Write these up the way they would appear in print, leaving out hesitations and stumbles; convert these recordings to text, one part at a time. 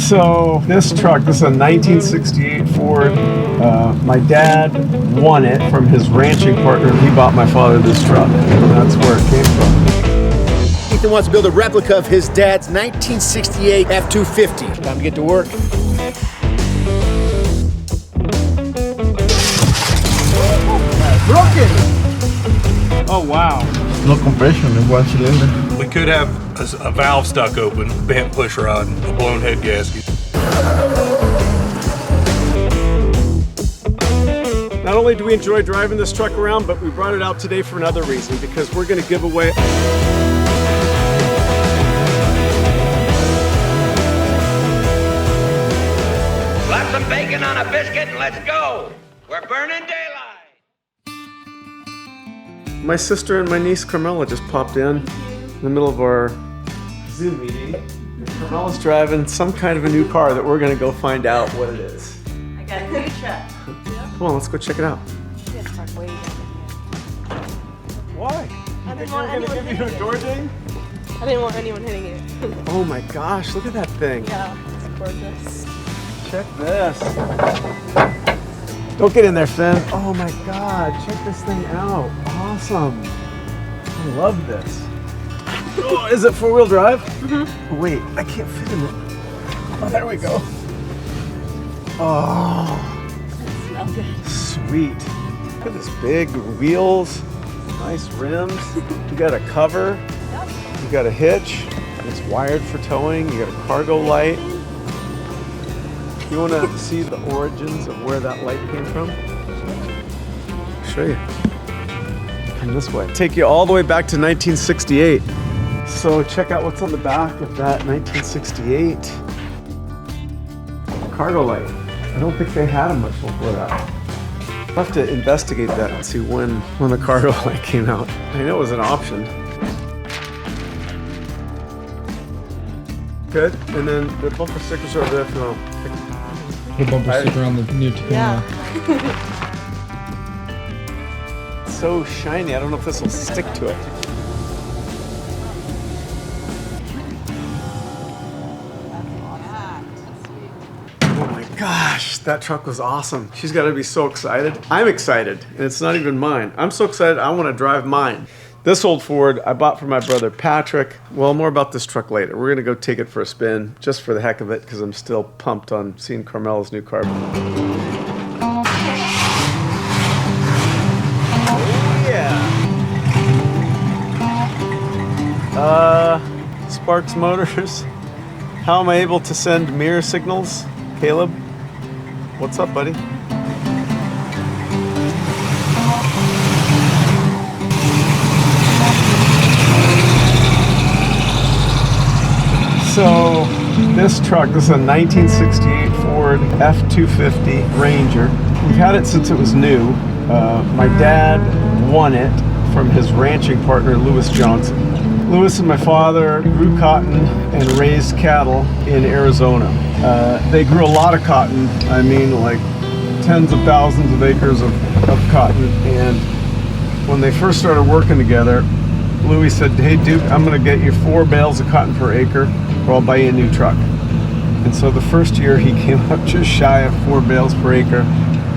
So this truck, this is a 1968 Ford. My dad won it from his ranching partner. He bought my father this truck, and that's where it came from. Ethan wants to build a replica of his dad's 1968 F250. Time to get to work. Broken! Oh, wow. No compression in one cylinder. We could have a valve stuck open, bent push rod, a blown head gasket. Not only do we enjoy driving this truck around, but we brought it out today for another reason, because we're going to give away Slap some bacon on a biscuit and let's go. We're burning daylight. My sister and my niece Carmela just popped in the middle of our Zoom meeting. Carmela's driving some kind of a new car that we're going to go find out what it is. I got a new truck. Come on, let's go check it out. Why? I didn't You were want going to anyone give you a door ding? I didn't want anyone hitting it. Oh my gosh, look at that thing. Yeah, it's gorgeous. Check this. Don't get in there, Finn. Oh my God, check this thing out. Awesome. I love this. Oh, is it four-wheel drive? Mm-hmm. Wait, I can't fit in it. Oh, there we go. Oh, Smells good. sweet. Look at this big wheels, nice rims. You got a cover. You got a hitch. It's wired for towing. You got a cargo light. You want to see the origins of where that light came from? I'll show you. Come this way. Take you all the way back to 1968. So check out what's on the back of that 1968 cargo light. I don't think they had them much before that. I'll have to investigate that and see when the cargo light came out. I know it was an option. Good. And then the bumper stickers are over there if you want to pick. The bumper sticker on the new Tacoma. Yeah. It's so shiny. I don't know if this will stick to it. Oh my gosh, that truck was awesome. She's got to be so excited. I'm excited, and it's not even mine. I'm so excited I want to drive mine. This old Ford I bought for my brother Patrick. Well, more about this truck later. We're gonna go take it for a spin, just for the heck of it, because I'm still pumped on seeing Carmela's new car. Oh yeah. Sparks Motors. How am I able to send mirror signals? Caleb, what's up, buddy? So this truck, this is a 1968 Ford F250 Ranger. We've had it since it was new. My dad won it from his ranching partner, Lewis Johnson. Lewis and my father grew cotton and raised cattle in Arizona. They grew a lot of cotton. I mean, like tens of thousands of acres of cotton. And when they first started working together, Louis said, "Hey Duke, I'm gonna get you 4 bales of cotton per acre, or I'll buy you a new truck." And so the first year he came up just shy of 4 bales per acre,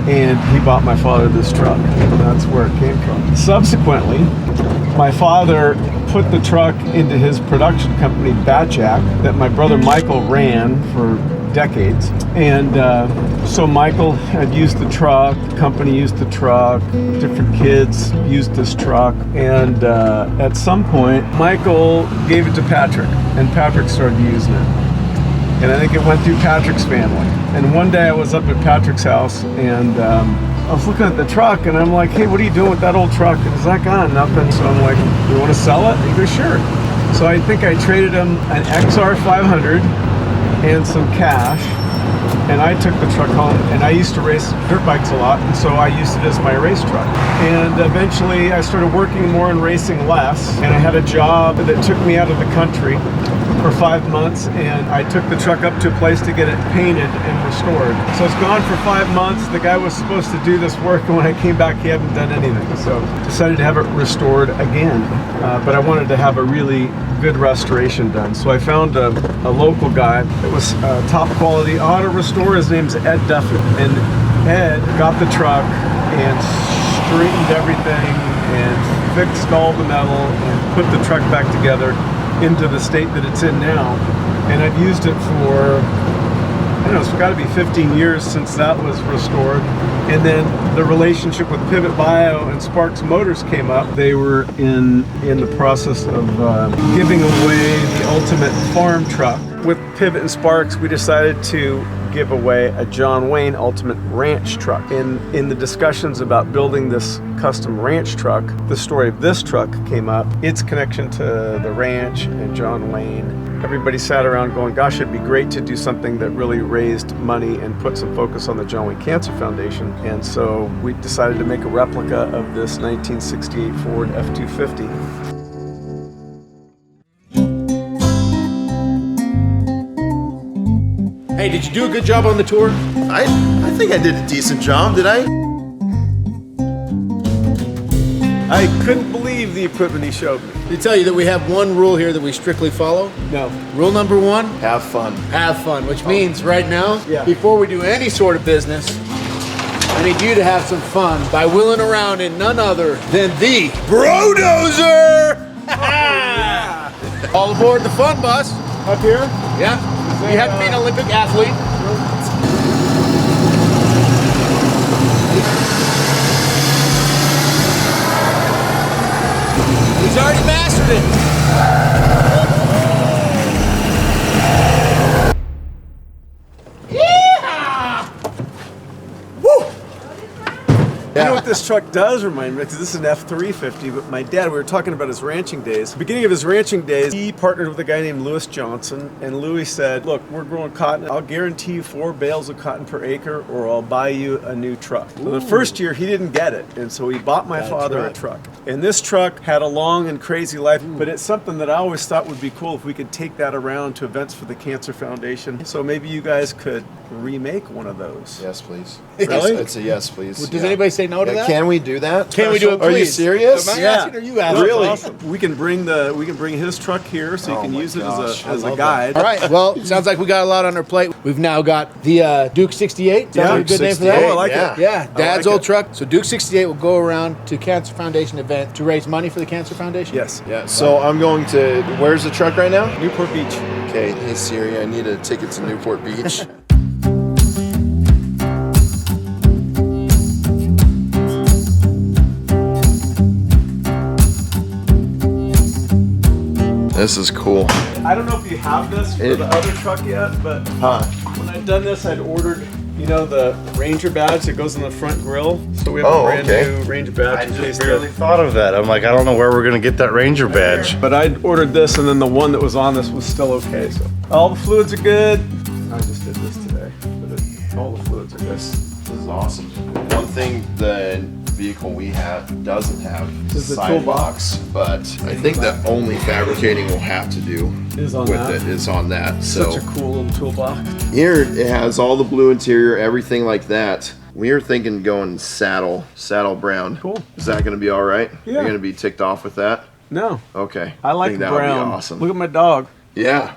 and he bought my father this truck. And that's where it came from. Subsequently, my father put the truck into his production company, Batjack, that my brother Michael ran for decades. And so Michael had used the truck, the company used the truck, different kids used this truck, and at some point Michael gave it to Patrick, and Patrick started using it. And I think it went through Patrick's family. And one day I was up at Patrick's house, and I was looking at the truck, and I'm like, "Hey, what are you doing with that old truck?" And he's like, "Nothing." So I'm like, "You want to sell it?" He goes, "Sure." So I think I traded him an XR 500 and some cash, and I took the truck home. And I used to race dirt bikes a lot, and so I used it as my race truck. And eventually I started working more and racing less, and I had a job that took me out of the country. for 5 months, and I took the truck up to a place to get it painted and restored. So it's gone for 5 months. The guy was supposed to do this work, and when I came back, he hadn't done anything. So decided to have it restored again. But I wanted to have a really good restoration done. So I found a local guy that was top quality auto restore. His name's Ed Duffy. And Ed got the truck and straightened everything and fixed all the metal and put the truck back together into the state that it's in now. And I've used it for, I don't know, it's got to be 15 years since that was restored. And then the relationship with Pivot Bio and Sparks Motors came up. They were in the process of giving away the ultimate farm truck. With Pivot and Sparks, we decided to give away a John Wayne Ultimate Ranch truck. In the discussions about building this custom ranch truck, the story of this truck came up. Its connection to the ranch and John Wayne. Everybody sat around going, gosh, it'd be great to do something that really raised money and put some focus on the John Wayne Cancer Foundation. And so we decided to make a replica of this 1968 Ford F250. Hey, did you do a good job on the tour? I think I did a decent job, did I? I couldn't believe the equipment he showed me. Did he tell you that we have one rule here that we strictly follow? No. Rule number one, Have fun. have fun, which means right now, Yeah. before we do any sort of business, I need you to have some fun by wheeling around in none other than the Brodozer! All aboard the fun bus. Up here? Yeah. You have to be an Olympic athlete. He's already mastered it. You know what this truck does remind me of? This is an F250, but my dad, we were talking about his ranching days. Beginning of his ranching days, he partnered with a guy named Louis Johnson, and Louis said, look, we're growing cotton. I'll guarantee you 4 bales of cotton per acre, or I'll buy you a new truck. So the first year, he didn't get it, and so he bought my father a truck. And this truck had a long and crazy life, but it's something that I always thought would be cool if we could take that around to events for the Cancer Foundation. So maybe you guys could remake one of those. Yes, please. Really? It's a yes, please. Does anybody say no to that? Can we do that? Can we do it, Are you please? serious? Am I asking or you asking? Really? Awesome. We can bring his truck here, so you Oh can my use it gosh, I as a love guide. All right, well, sounds like we got a lot on our plate. We've now got the Duke 68. Is that a good name for that? Oh, I like Yeah. it. Yeah, Dad's like old it. truck. So Duke 68 will go around to Cancer Foundation event to raise money for the Cancer Foundation? Yes. Yeah, so I'm going to, where's the truck right now? Newport Beach. Okay, hey Siri, I need a ticket to Newport Beach. This is cool. I don't know if you have this for the other truck yet, but when I'd done this, I'd ordered, the Ranger badge that goes on the front grille. So we have a brand new Ranger badge. I in just case barely thought of that. I'm like, I don't know where we're gonna get that Ranger badge. But I'd ordered this, and then the one that was on this was still okay. So all the fluids are good. I just did this today, but all the fluids are good. This is awesome. One thing the vehicle we have doesn't have Is the sidewalks, but I think that only fabricating will have to do Is on with that. it is on that. So Such a cool little toolbox. here it has all the blue interior, everything like that. We are thinking going saddle brown. Cool. Is that going to be all right? Yeah. You're going to be ticked off with that? No, Okay. I like think that would brown. be awesome. Look at my dog. Yeah.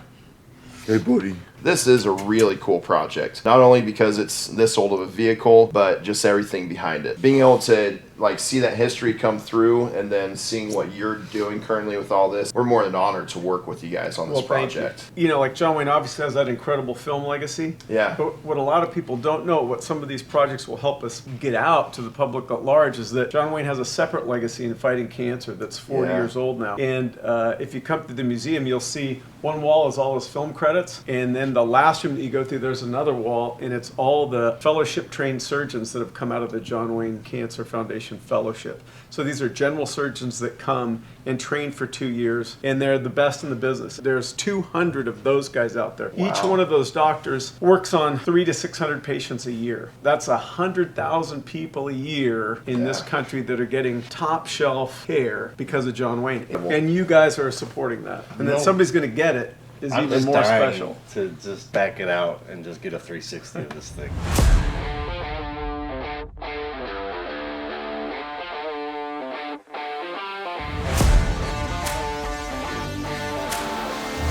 Hey, buddy. This is a really cool project. Not only because it's this old of a vehicle, but just everything behind it. Being able to see that history come through and then seeing what you're doing currently with all this, we're more than honored to work with you guys on this project. Like John Wayne obviously has that incredible film legacy. Yeah. But what a lot of people don't know, what some of these projects will help us get out to the public at large, is that John Wayne has a separate legacy in fighting cancer that's 40 Yeah. years old now. And if you come to the museum, you'll see one wall is all his film credits, and then the last room that you go through, there's another wall, and it's all the fellowship-trained surgeons that have come out of the John Wayne Cancer Foundation Fellowship. So these are general surgeons that come and train for 2 years, and they're the best in the business. There's 200 of those guys out there. Wow. Each one of those doctors works on 300 to 600 patients a year. That's 100,000 people a year in this country that are getting top shelf care because of John Wayne. And you guys are supporting that. And then somebody's going to get it is I'm even just more dying special. to just back it out and just get a 360 of this thing.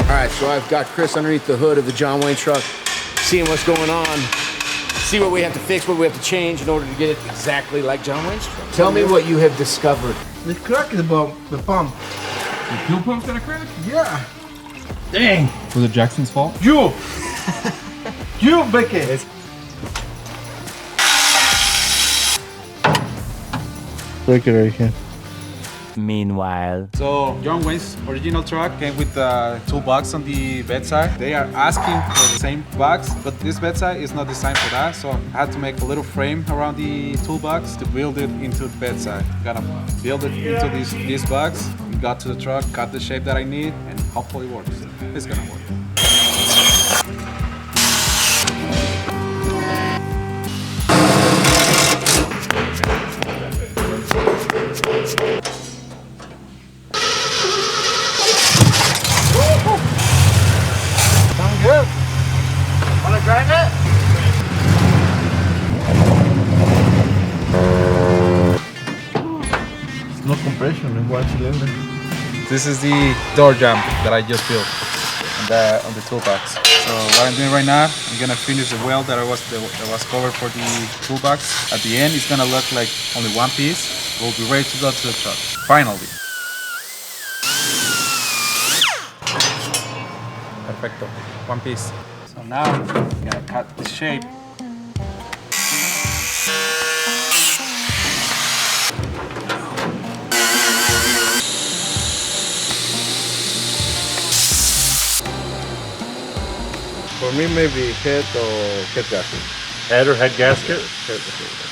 All right, so I've got Chris underneath the hood of the John Wayne truck, seeing what's going on, see what we have to fix, what we have to change in order to get it exactly like John Wayne's truck. Tell me what you have discovered. The crack is about the pump. The fuel pump's gonna crack? Yeah. Dang. Was it Jackson's fault? You. You, Becky. Break it right here. Meanwhile. So John Wayne's original truck came with two boxes on the bedside. They are asking for the same box, but this bedside is not designed for that. So I had to make a little frame around the toolbox to build it into the bedside. Gotta build it into this box. Got to the truck, got the shape that I need, and hopefully it works. It's gonna work. Sound good. Wanna drive it? It's no compression in one cylinder. This is the door jamb that I just built on the toolbox. So what I'm doing right now, I'm gonna finish the weld that was covered for the toolbox. At the end, it's gonna look like only one piece. We'll be ready to go to the truck. Finally. Perfecto. One piece. So now I'm gonna cut the shape. For me, maybe head or head gasket. Head or head gasket?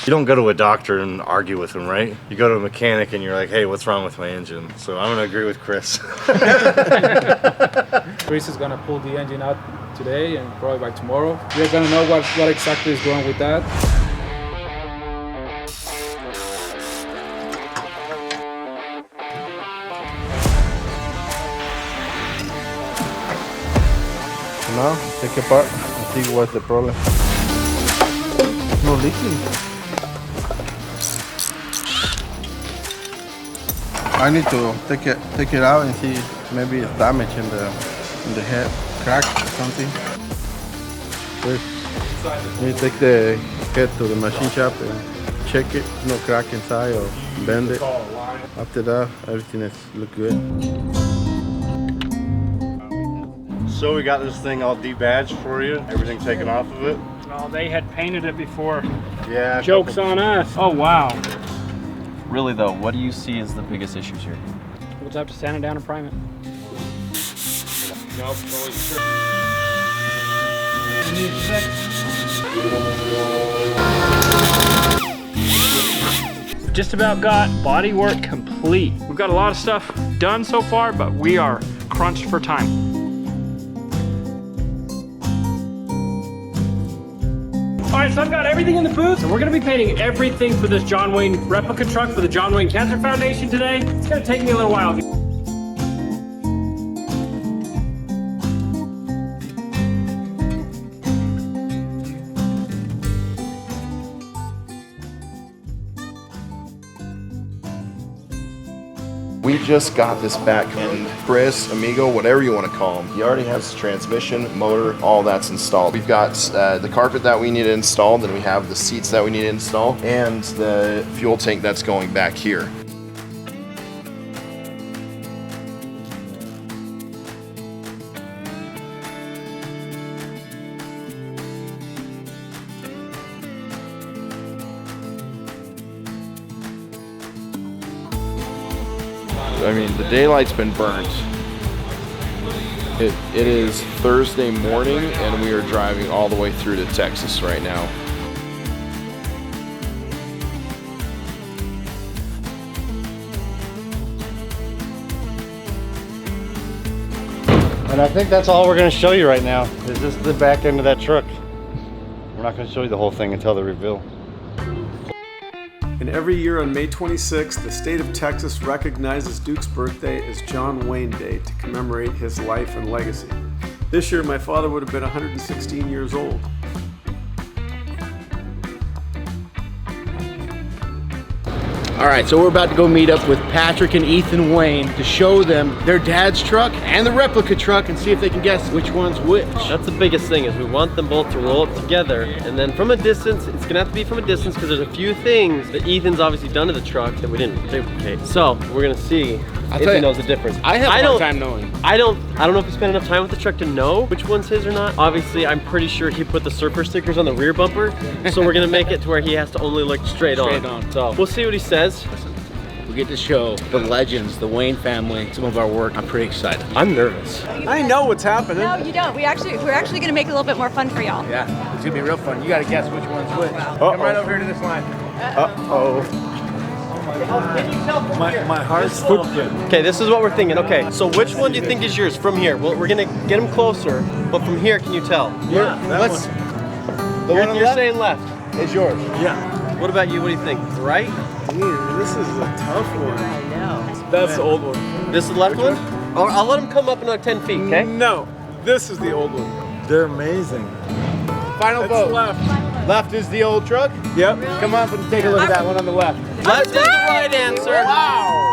You don't go to a doctor and argue with him, right? You go to a mechanic and you're like, hey, what's wrong with my engine? So I'm gonna agree with Chris. Chris is gonna pull the engine out today and probably by tomorrow. We're gonna know what exactly is wrong with that. So now, take it apart and see what's the problem. No leaking. I need to take it out and see maybe it's damage in the head, crack or something. First, we take the head to the machine shop and check it, no crack inside or bend it. After that, everything is look good. So we got this thing all debadged for you, everything taken off of it. Well, they had painted it before. Yeah. Joke's on us. Oh, wow. Really though, what do you see as the biggest issues here? We'll just have to sand it down and prime it. Nope, Just about got body work complete. We've got a lot of stuff done so far, but we are crunched for time. All right, so I've got everything in the booth, and we're gonna be painting everything for this John Wayne replica truck for the John Wayne Cancer Foundation today. It's gonna take me a little while. We just got this back, and Chris, Amigo, whatever you want to call him, he already has the transmission, motor, all that's installed. We've got the carpet that we need to install, then we have the seats that we need to install, and the fuel tank that's going back here. I mean, the daylight's been burnt. It is Thursday morning, and we are driving all the way through to Texas right now. And I think that's all we're gonna show you right now, is just the back end of that truck. We're not gonna show you the whole thing until the reveal. And every year on May 26th, the state of Texas recognizes Duke's birthday as John Wayne Day to commemorate his life and legacy. This year, my father would have been 116 years old. All right, so we're about to go meet up with Patrick and Ethan Wayne to show them their dad's truck and the replica truck and see if they can guess which one's which. That's the biggest thing, is we want them both to roll up together, and then from a distance, it's gonna have to be from a distance because there's a few things that Ethan's obviously done to the truck that we didn't duplicate. So we're gonna see if he knows the difference. I have a hard time knowing. I don't know if he spent enough time with the truck to know which one's his or not. Obviously, I'm pretty sure he put the surfer stickers on the rear bumper, so we're gonna make it to where he has to only look straight on. So we'll see what he says. We get to show the legends, the Wayne family, some of our work. I'm pretty excited. I'm nervous. I know what's happening. No, you don't. We're actually gonna make it a little bit more fun for y'all. Yeah, it's gonna be real fun. You gotta guess which one's which. Come right over here to this line. Uh-oh. Can you tell from here? My heart's pumpkin. Okay, this is what we're thinking. Okay, so which one do you think is yours from here? Well, we're gonna get him closer, but from here, can you tell? Yeah, Let's. The one on the You're left saying left. is yours. Yeah. What about you? What do you think? Right? Dude, this is a tough one. I know. That's the old one. This is the left one? I'll let him come up another 10 feet, okay? No, this is the old one. They're amazing. Final That's vote. left. Left is the old truck. Yep. Come up and take a look at that one on the left. Left is the right answer. Wow.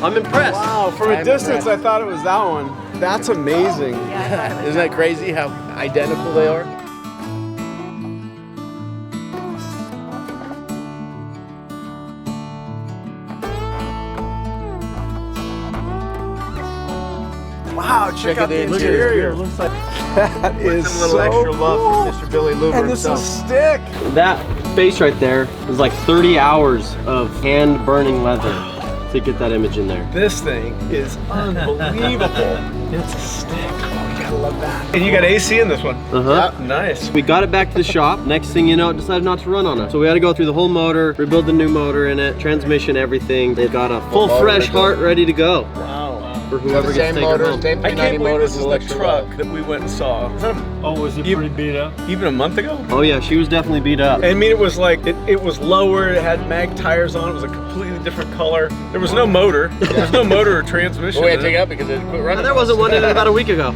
I'm impressed. Wow, from a distance I thought it was that one. That's amazing. Isn't that crazy how identical they are? Wow, check out the interior. Looks like That is some little so extra love cool. from Mr. Billy Luber And this himself. is stick. That face right there is like 30 hours of hand burning leather to get that image in there. This thing is unbelievable. It's a stick. Oh, you gotta love that. And you got AC in this one. Uh-huh. Nice. We got it back to the shop. Next thing you know, it decided not to run on us. So we had to go through the whole motor, rebuild the new motor in it, transmission, everything. They've got a full fresh heart ready to go. Wow. For whoever gets Same taken motor, home. same I 390 can't believe motors this is with the extra truck love. that we went and saw. Oh, was it pretty beat up? Even a month ago? Oh yeah, she was definitely beat up. I mean, it was like, it was lower, it had mag tires on, it was a completely different color. There was no motor. There was no motor or transmission. Well, we had to take it out because it quit running. There wasn't one in it about a week ago.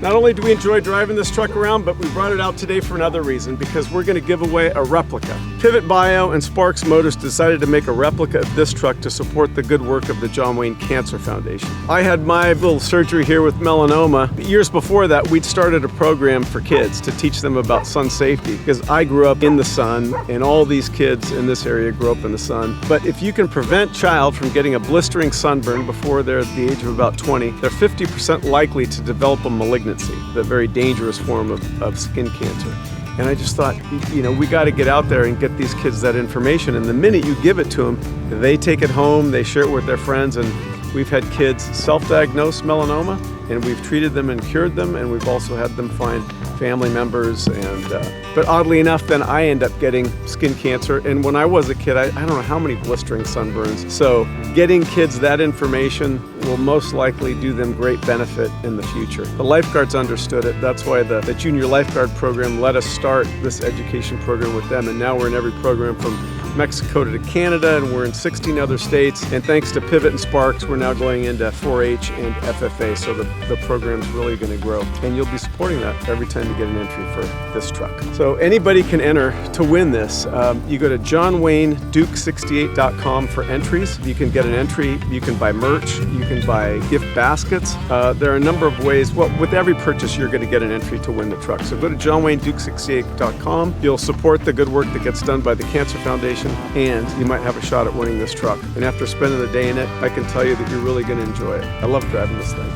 Not only do we enjoy driving this truck around, but we brought it out today for another reason, because we're going to give away a replica. Pivot Bio and Sparks Motors decided to make a replica of this truck to support the good work of the John Wayne Cancer Foundation. I had my little surgery here with melanoma. Years before that, we'd started a program for kids to teach them about sun safety, because I grew up in the sun, and all these kids in this area grew up in the sun. But if you can prevent a child from getting a blistering sunburn before they're at the age of about 20, they're 50% likely to develop a malignancy, the very dangerous form of skin cancer. And I just thought, you know, we got to get out there and get these kids that information. And the minute you give it to them, they take it home, they share it with their friends. And we've had kids self-diagnose melanoma, and we've treated them and cured them. And we've also had them find family members. And but oddly enough, then I end up getting skin cancer. And when I was a kid, I don't know how many blistering sunburns. So getting kids that information will most likely do them great benefit in the future. The lifeguards understood it. That's why the junior lifeguard program let us start this education program with them. And now we're in every program from Mexico to Canada, and we're in 16 other states. And thanks to Pivot and Sparks, we're now going into 4-H and FFA, so the program's really going to grow. And you'll be supporting that every time you get an entry for this truck. So anybody can enter to win this. You go to johnwayneduke68.com for entries. You can get an entry, you can buy merch, you can buy gift baskets. There are a number of ways. Well, with every purchase, you're going to get an entry to win the truck. So go to johnwayneduke68.com. You'll support the good work that gets done by the Cancer Foundation, and you might have a shot at winning this truck. And after spending the day in it, I can tell you that you're really going to enjoy it. I love driving this thing.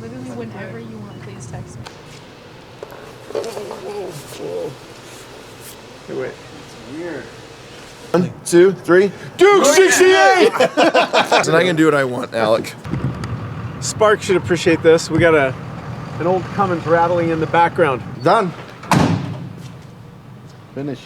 Literally whenever you want, please text me. Hey, wait. Weird. 1, 2, 3. Duke 68! And I can do what I want, Alec. Spark should appreciate this. We got a An old Cummins rattling in the background. Done. Finish.